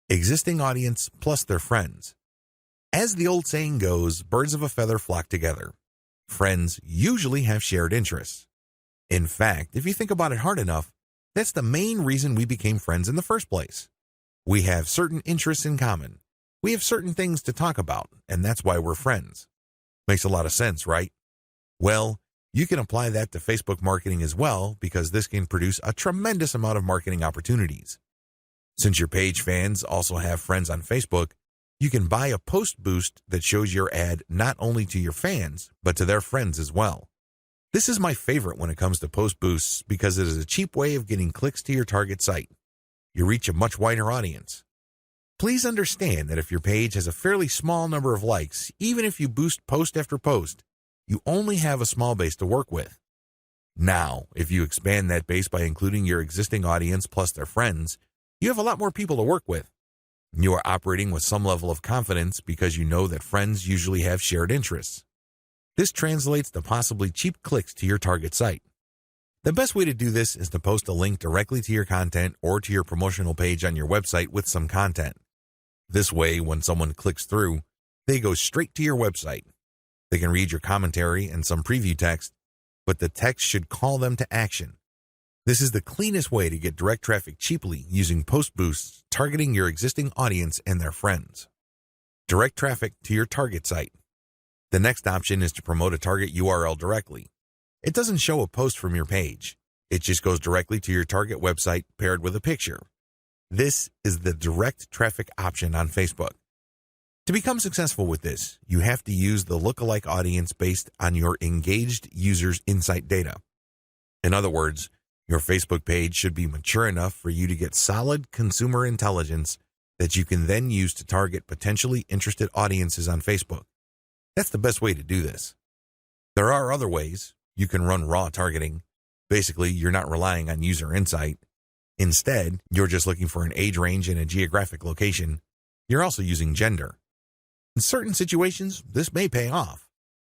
Existing audience plus their friends. As the old saying goes, birds of a feather flock together. Friends usually have shared interests. In fact, if you think about it hard enough, that's the main reason we became friends in the first place. We have certain interests in common. We have certain things to talk about, and that's why we're friends. Makes a lot of sense, right? Well, you can apply that to Facebook marketing as well, because this can produce a tremendous amount of marketing opportunities. Since your page fans also have friends on Facebook, you can buy a post boost that shows your ad not only to your fans, but to their friends as well. This is my favorite when it comes to post boosts because it is a cheap way of getting clicks to your target site. You reach a much wider audience. Please understand that if your page has a fairly small number of likes, even if you boost post after post, you only have a small base to work with. Now, if you expand that base by including your existing audience plus their friends, you have a lot more people to work with. You are operating with some level of confidence because you know that friends usually have shared interests. This translates to possibly cheap clicks to your target site. The best way to do this is to post a link directly to your content or to your promotional page on your website with some content. This way, when someone clicks through, they go straight to your website. They can read your commentary and some preview text, but the text should call them to action. This is the cleanest way to get direct traffic cheaply using post boosts targeting your existing audience and their friends. Direct traffic to your target site. The next option is to promote a target URL directly. It doesn't show a post from your page. It just goes directly to your target website paired with a picture. This is the direct traffic option on Facebook. To become successful with this, you have to use the lookalike audience based on your engaged users' insight data. In other words, your Facebook page should be mature enough for you to get solid consumer intelligence that you can then use to target potentially interested audiences on Facebook. That's the best way to do this. There are other ways. You can run raw targeting. Basically, you're not relying on user insight. Instead, you're just looking for an age range and a geographic location. You're also using gender. In certain situations, this may pay off.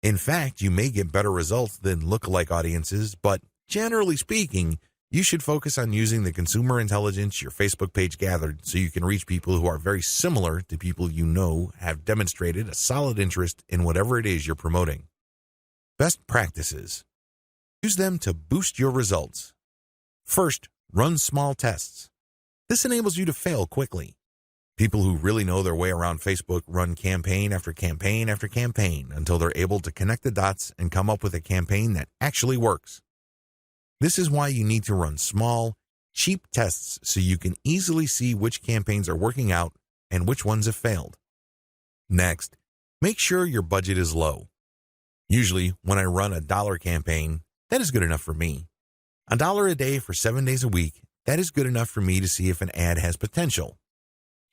In fact, you may get better results than lookalike audiences, but generally speaking, you should focus on using the consumer intelligence your Facebook page gathered so you can reach people who are very similar to people you know have demonstrated a solid interest in whatever it is you're promoting. Best practices. Use them to boost your results. First, run small tests. This enables you to fail quickly. People who really know their way around Facebook run campaign after campaign after campaign until they're able to connect the dots and come up with a campaign that actually works. This is why you need to run small, cheap tests so you can easily see which campaigns are working out and which ones have failed. Next, make sure your budget is low. Usually, when I run a dollar campaign, that is good enough for me. $1 a day for 7 days a week, that is good enough for me to see if an ad has potential.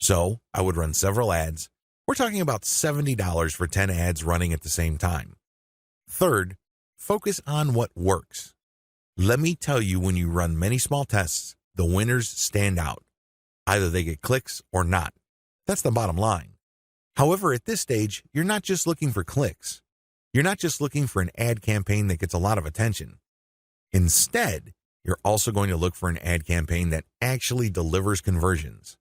So, I would run several ads. We're talking about $70 for 10 ads running at the same time. Third, focus on what works. Let me tell you, when you run many small tests, the winners stand out. Either they get clicks or not. That's the bottom line. However, at this stage, you're not just looking for clicks. You're not just looking for an ad campaign that gets a lot of attention. Instead, you're also going to look for an ad campaign that actually delivers conversions.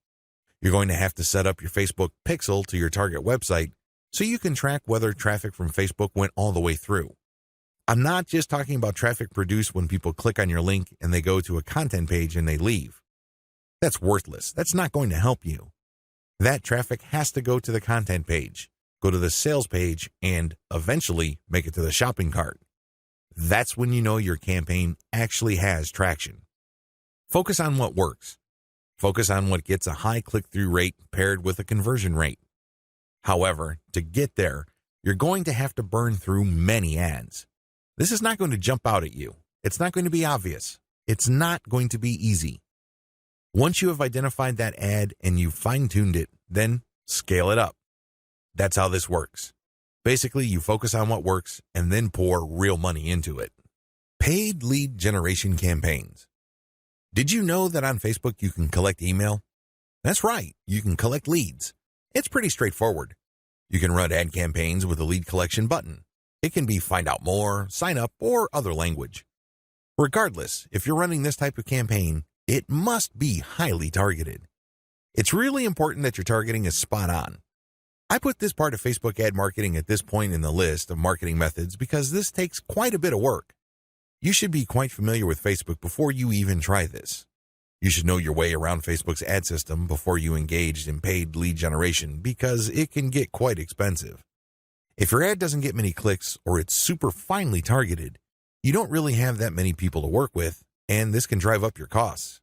You're going to have to set up your Facebook pixel to your target website so you can track whether traffic from Facebook went all the way through. I'm not just talking about traffic produced when people click on your link and they go to a content page and they leave. That's worthless. That's not going to help you. That traffic has to go to the content page, go to the sales page, and eventually make it to the shopping cart. That's when you know your campaign actually has traction. Focus on what works. Focus on what gets a high click-through rate paired with a conversion rate. However, to get there, you're going to have to burn through many ads. This is not going to jump out at you. It's not going to be obvious. It's not going to be easy. Once you have identified that ad and you've fine-tuned it, then scale it up. That's how this works. Basically, you focus on what works and then pour real money into it. Paid lead generation campaigns. Did you know that on Facebook you can collect email? That's right, you can collect leads. It's pretty straightforward. You can run ad campaigns with a lead collection button. It can be find out more, sign up, or other language. Regardless, if you're running this type of campaign, it must be highly targeted. It's really important that your targeting is spot on. I put this part of Facebook ad marketing at this point in the list of marketing methods because this takes quite a bit of work. You should be quite familiar with Facebook before you even try this. You should know your way around Facebook's ad system before you engage in paid lead generation because it can get quite expensive. If your ad doesn't get many clicks or it's super finely targeted, you don't really have that many people to work with, and this can drive up your costs.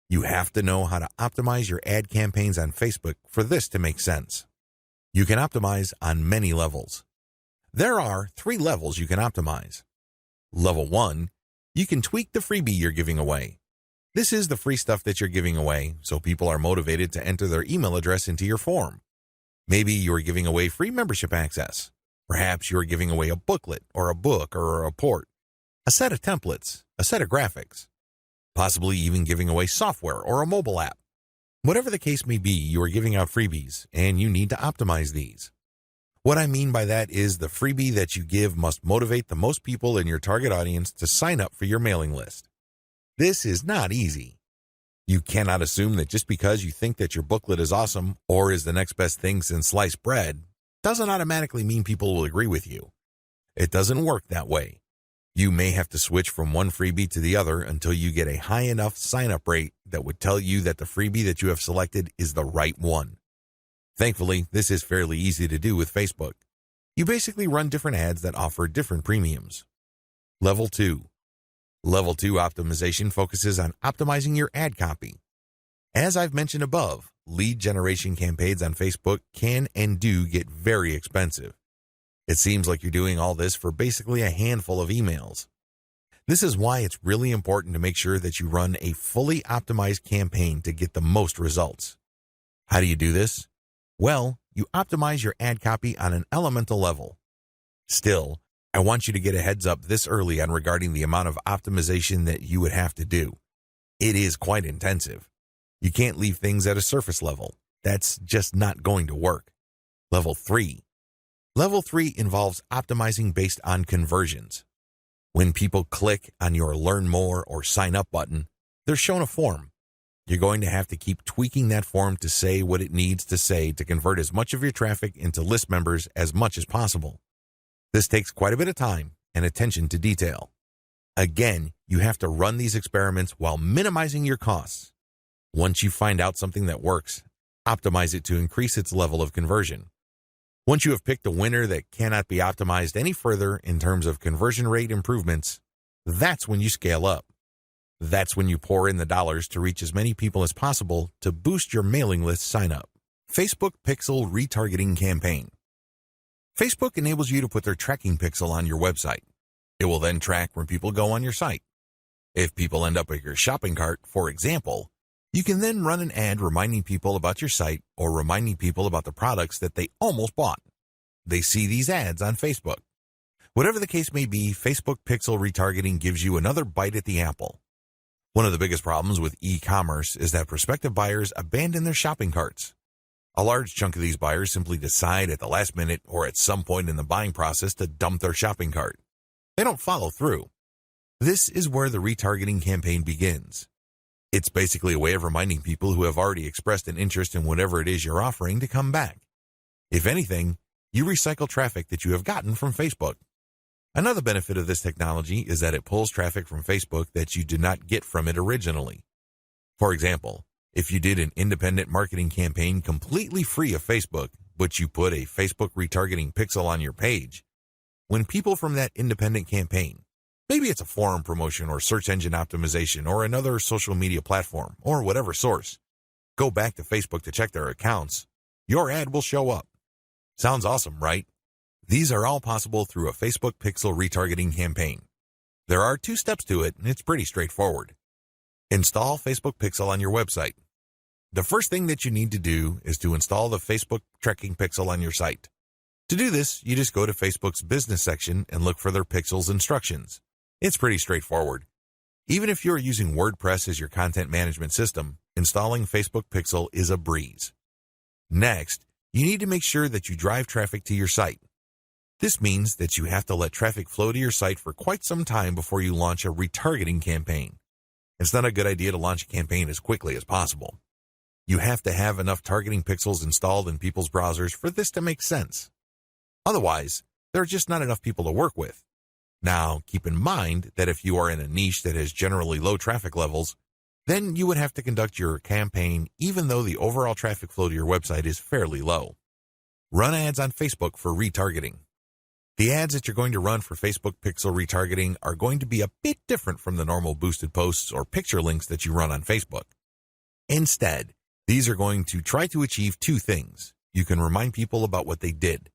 You have to know how to optimize your ad campaigns on Facebook for this to make sense. You can optimize on many levels. There are 3 levels you can optimize. Level 1, you can tweak the freebie you're giving away. This is the free stuff that you're giving away, so people are motivated to enter their email address into your form. Maybe you're giving away free membership access. Perhaps you're giving away a booklet or a book or a report, a set of templates, a set of graphics, possibly even giving away software or a mobile app. Whatever the case may be, you are giving out freebies, and you need to optimize these. What I mean by that is the freebie that you give must motivate the most people in your target audience to sign up for your mailing list. This is not easy. You cannot assume that just because you think that your booklet is awesome or is the next best thing since sliced bread doesn't automatically mean people will agree with you. It doesn't work that way. You may have to switch from one freebie to the other until you get a high enough sign-up rate that would tell you that the freebie that you have selected is the right one. Thankfully, this is fairly easy to do with Facebook. You basically run different ads that offer different premiums. Level 2. Level 2 optimization focuses on optimizing your ad copy. As I've mentioned above, lead generation campaigns on Facebook can and do get very expensive. It seems like you're doing all this for basically a handful of emails. This is why it's really important to make sure that you run a fully optimized campaign to get the most results. How do you do this? Well, you optimize your ad copy on an elemental level. Still, I want you to get a heads up this early on regarding the amount of optimization that you would have to do. It is quite intensive. You can't leave things at a surface level. That's just not going to work. Level 3. Level 3 involves optimizing based on conversions. When people click on your Learn More or Sign Up button, they're shown a form. You're going to have to keep tweaking that form to say what it needs to say to convert as much of your traffic into list members as much as possible. This takes quite a bit of time and attention to detail. Again, you have to run these experiments while minimizing your costs. Once you find out something that works, optimize it to increase its level of conversion. Once you have picked a winner that cannot be optimized any further in terms of conversion rate improvements, that's when you scale up. That's when you pour in the dollars to reach as many people as possible to boost your mailing list sign up. Facebook Pixel Retargeting Campaign. Facebook enables you to put their tracking pixel on your website. It will then track when people go on your site. If people end up at your shopping cart, for example, you can then run an ad reminding people about your site or reminding people about the products that they almost bought. They see these ads on Facebook. Whatever the case may be, Facebook pixel retargeting gives you another bite at the apple. One of the biggest problems with e-commerce is that prospective buyers abandon their shopping carts. A large chunk of these buyers simply decide at the last minute or at some point in the buying process to dump their shopping cart. They don't follow through. This is where the retargeting campaign begins. It's basically a way of reminding people who have already expressed an interest in whatever it is you're offering to come back. If anything, you recycle traffic that you have gotten from Facebook. Another benefit of this technology is that it pulls traffic from Facebook that you did not get from it originally. For example, if you did an independent marketing campaign completely free of Facebook, but you put a Facebook retargeting pixel on your page, when people from that independent campaign, maybe it's a forum promotion or search engine optimization or another social media platform or whatever source, go back to Facebook to check their accounts, your ad will show up. Sounds awesome, right? These are all possible through a Facebook pixel retargeting campaign. There are 2 steps to it, and it's pretty straightforward. Install Facebook Pixel on your website. The first thing that you need to do is to install the Facebook tracking pixel on your site. To do this, you just go to Facebook's business section and look for their pixels instructions. It's pretty straightforward. Even if you're using WordPress as your content management system, installing Facebook Pixel is a breeze. Next, you need to make sure that you drive traffic to your site. This means that you have to let traffic flow to your site for quite some time before you launch a retargeting campaign. It's not a good idea to launch a campaign as quickly as possible. You have to have enough targeting pixels installed in people's browsers for this to make sense. Otherwise, there are just not enough people to work with. Now, keep in mind that if you are in a niche that has generally low traffic levels, then you would have to conduct your campaign even though the overall traffic flow to your website is fairly low. Run ads on Facebook for retargeting. The ads that you're going to run for Facebook pixel retargeting are going to be a bit different from the normal boosted posts or picture links that you run on Facebook. Instead, these are going to try to achieve 2 things. You can remind people about what they did.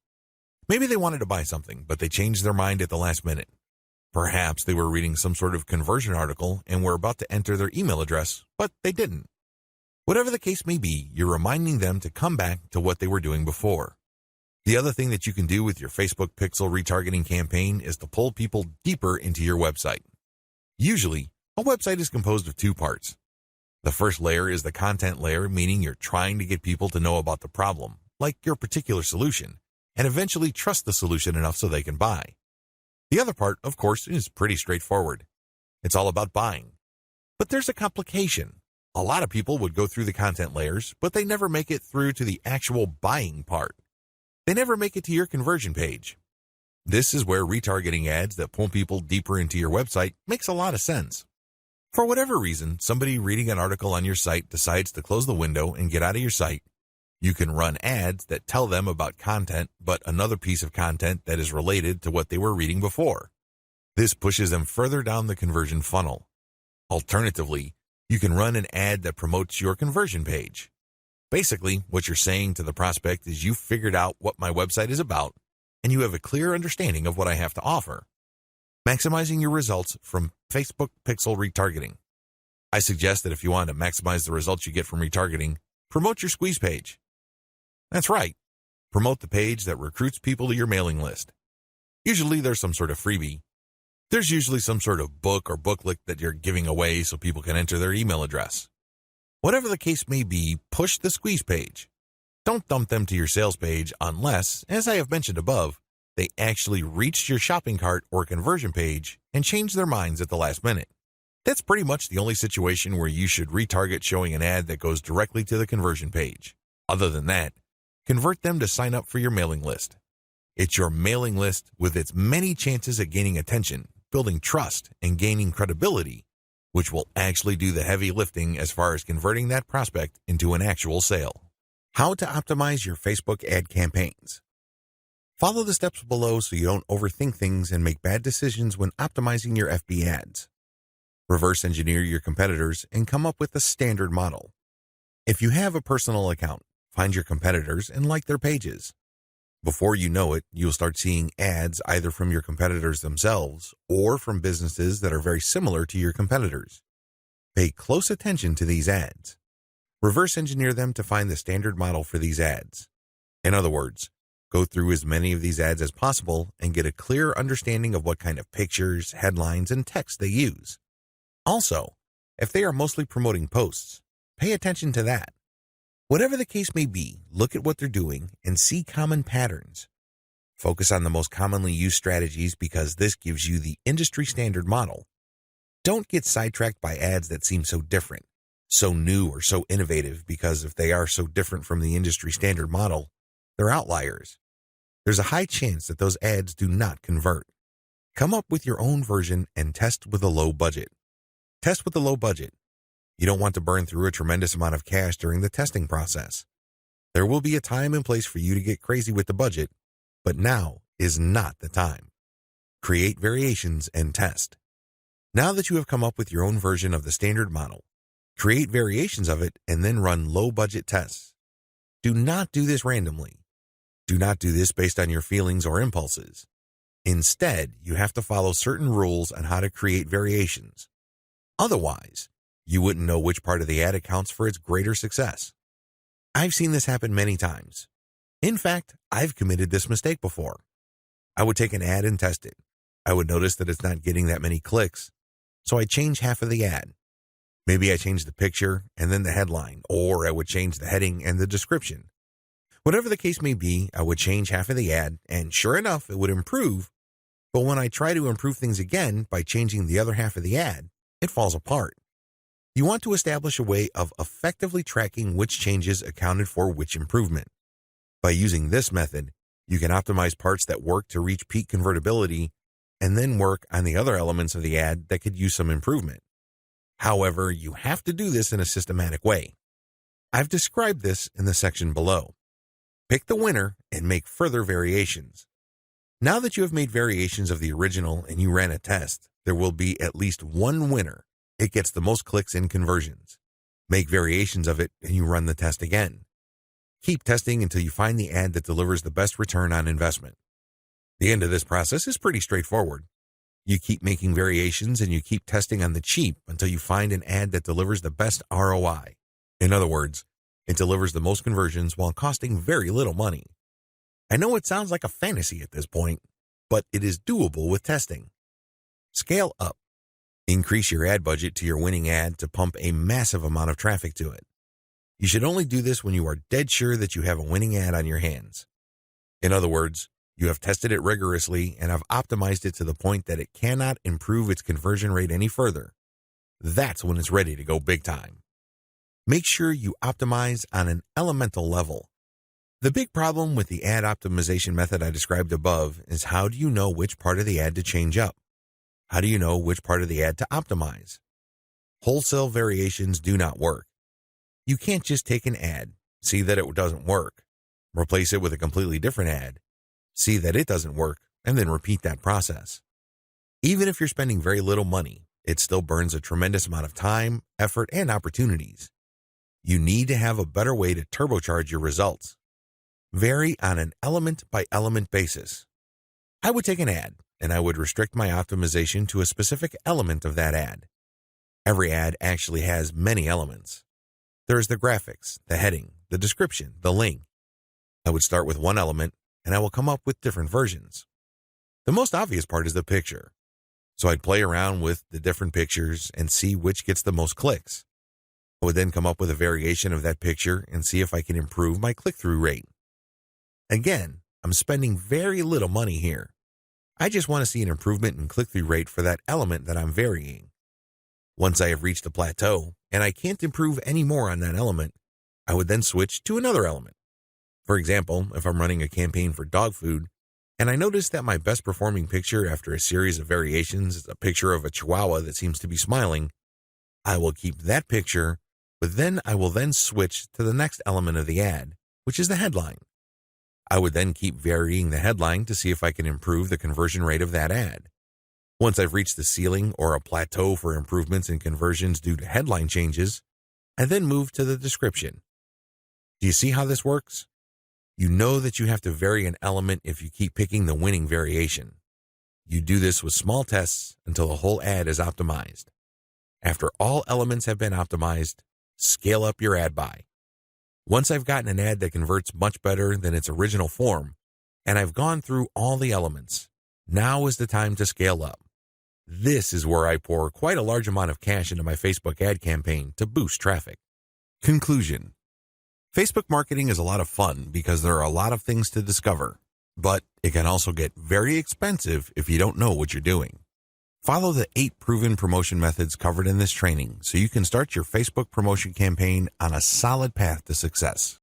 Maybe they wanted to buy something, but they changed their mind at the last minute. Perhaps they were reading some sort of conversion article and were about to enter their email address, but they didn't. Whatever the case may be, you're reminding them to come back to what they were doing before. The other thing that you can do with your Facebook pixel retargeting campaign is to pull people deeper into your website. Usually, a website is composed of 2 parts. The first layer is the content layer, meaning you're trying to get people to know about the problem, like your particular solution, and eventually trust the solution enough so they can buy. The other part, of course, is pretty straightforward. It's all about buying. But there's a complication. A lot of people would go through the content layers, but they never make it through to the actual buying part. They never make it to your conversion page. This is where retargeting ads that pull people deeper into your website makes a lot of sense. For whatever reason, somebody reading an article on your site decides to close the window and get out of your site. You can run ads that tell them about content, but another piece of content that is related to what they were reading before. This pushes them further down the conversion funnel. Alternatively, you can run an ad that promotes your conversion page. Basically, what you're saying to the prospect is you've figured out what my website is about, and you have a clear understanding of what I have to offer. Maximizing your results from Facebook pixel retargeting. I suggest that if you want to maximize the results you get from retargeting, promote your squeeze page. That's right. Promote the page that recruits people to your mailing list. Usually there's some sort of freebie. There's usually some sort of book or booklet that you're giving away so people can enter their email address. Whatever the case may be, push the squeeze page. Don't dump them to your sales page unless, as I have mentioned above, they actually reached your shopping cart or conversion page and changed their minds at the last minute. That's pretty much the only situation where you should retarget showing an ad that goes directly to the conversion page. Other than that, convert them to sign up for your mailing list. It's your mailing list with its many chances at gaining attention, building trust, and gaining credibility, which will actually do the heavy lifting as far as converting that prospect into an actual sale. How to optimize your Facebook ad campaigns. Follow the steps below so you don't overthink things and make bad decisions when optimizing your FB ads. Reverse engineer your competitors and come up with a standard model. If you have a personal account, find your competitors and like their pages. Before you know it, you'll start seeing ads either from your competitors themselves or from businesses that are very similar to your competitors. Pay close attention to these ads. Reverse engineer them to find the standard model for these ads. In other words, go through as many of these ads as possible and get a clear understanding of what kind of pictures, headlines, and text they use. Also, if they are mostly promoting posts, pay attention to that. Whatever the case may be, look at what they're doing and see common patterns. Focus on the most commonly used strategies because this gives you the industry standard model. Don't get sidetracked by ads that seem so different, so new or so innovative because if they are so different from the industry standard model, they're outliers. There's a high chance that those ads do not convert. Come up with your own version and test with a low budget. Test with a low budget. You don't want to burn through a tremendous amount of cash during the testing process. There will be a time and place for you to get crazy with the budget, but now is not the time. Create variations and test. Now that you have come up with your own version of the standard model, create variations of it and then run low-budget tests. Do not do this randomly. Do not do this based on your feelings or impulses. Instead, you have to follow certain rules on how to create variations. Otherwise, you wouldn't know which part of the ad accounts for its greater success. I've seen this happen many times. In fact, I've committed this mistake before. I would take an ad and test it. I would notice that it's not getting that many clicks, so I'd change half of the ad. Maybe I change the picture and then the headline, or I would change the heading and the description. Whatever the case may be, I would change half of the ad, and sure enough, it would improve. But when I try to improve things again by changing the other half of the ad, it falls apart. You want to establish a way of effectively tracking which changes accounted for which improvement. By using this method, you can optimize parts that work to reach peak convertibility and then work on the other elements of the ad that could use some improvement. However, you have to do this in a systematic way. I've described this in the section below. Pick the winner and make further variations. Now that you have made variations of the original and you ran a test, there will be at least one winner. It gets the most clicks and conversions. Make variations of it and you run the test again. Keep testing until you find the ad that delivers the best return on investment. The end of this process is pretty straightforward. You keep making variations and you keep testing on the cheap until you find an ad that delivers the best ROI. In other words, it delivers the most conversions while costing very little money. I know it sounds like a fantasy at this point, but it is doable with testing. Scale up. Increase your ad budget to your winning ad to pump a massive amount of traffic to it. You should only do this when you are dead sure that you have a winning ad on your hands. In other words, you have tested it rigorously and have optimized it to the point that it cannot improve its conversion rate any further. That's when it's ready to go big time. Make sure you optimize on an elemental level. The big problem with the ad optimization method I described above is how do you know which part of the ad to change up? How do you know which part of the ad to optimize? Wholesale variations do not work. You can't just take an ad, see that it doesn't work, replace it with a completely different ad, see that it doesn't work, and then repeat that process. Even if you're spending very little money, it still burns a tremendous amount of time, effort, and opportunities. You need to have a better way to turbocharge your results. Vary on an element-by-element basis. I would take an ad, and I would restrict my optimization to a specific element of that ad. Every ad actually has many elements. There's the graphics, the heading, the description, the link. I would start with one element, and I will come up with different versions. The most obvious part is the picture. So I'd play around with the different pictures and see which gets the most clicks. I would then come up with a variation of that picture and see if I can improve my click-through rate. Again, I'm spending very little money here. I just want to see an improvement in click-through rate for that element that I'm varying. Once I have reached a plateau and I can't improve any more on that element, I would then switch to another element. For example, if I'm running a campaign for dog food and I notice that my best performing picture after a series of variations is a picture of a chihuahua that seems to be smiling, I will keep that picture, but then I will then switch to the next element of the ad, which is the headline. I would then keep varying the headline to see if I can improve the conversion rate of that ad. Once I've reached the ceiling or a plateau for improvements in conversions due to headline changes, I then move to the description. Do you see how this works? You know that you have to vary an element if you keep picking the winning variation. You do this with small tests until the whole ad is optimized. After all elements have been optimized, scale up your ad buy. Once I've gotten an ad that converts much better than its original form, and I've gone through all the elements, now is the time to scale up. This is where I pour quite a large amount of cash into my Facebook ad campaign to boost traffic. Conclusion. Facebook marketing is a lot of fun because there are a lot of things to discover, but it can also get very expensive if you don't know what you're doing. Follow the 8 proven promotion methods covered in this training so you can start your Facebook promotion campaign on a solid path to success.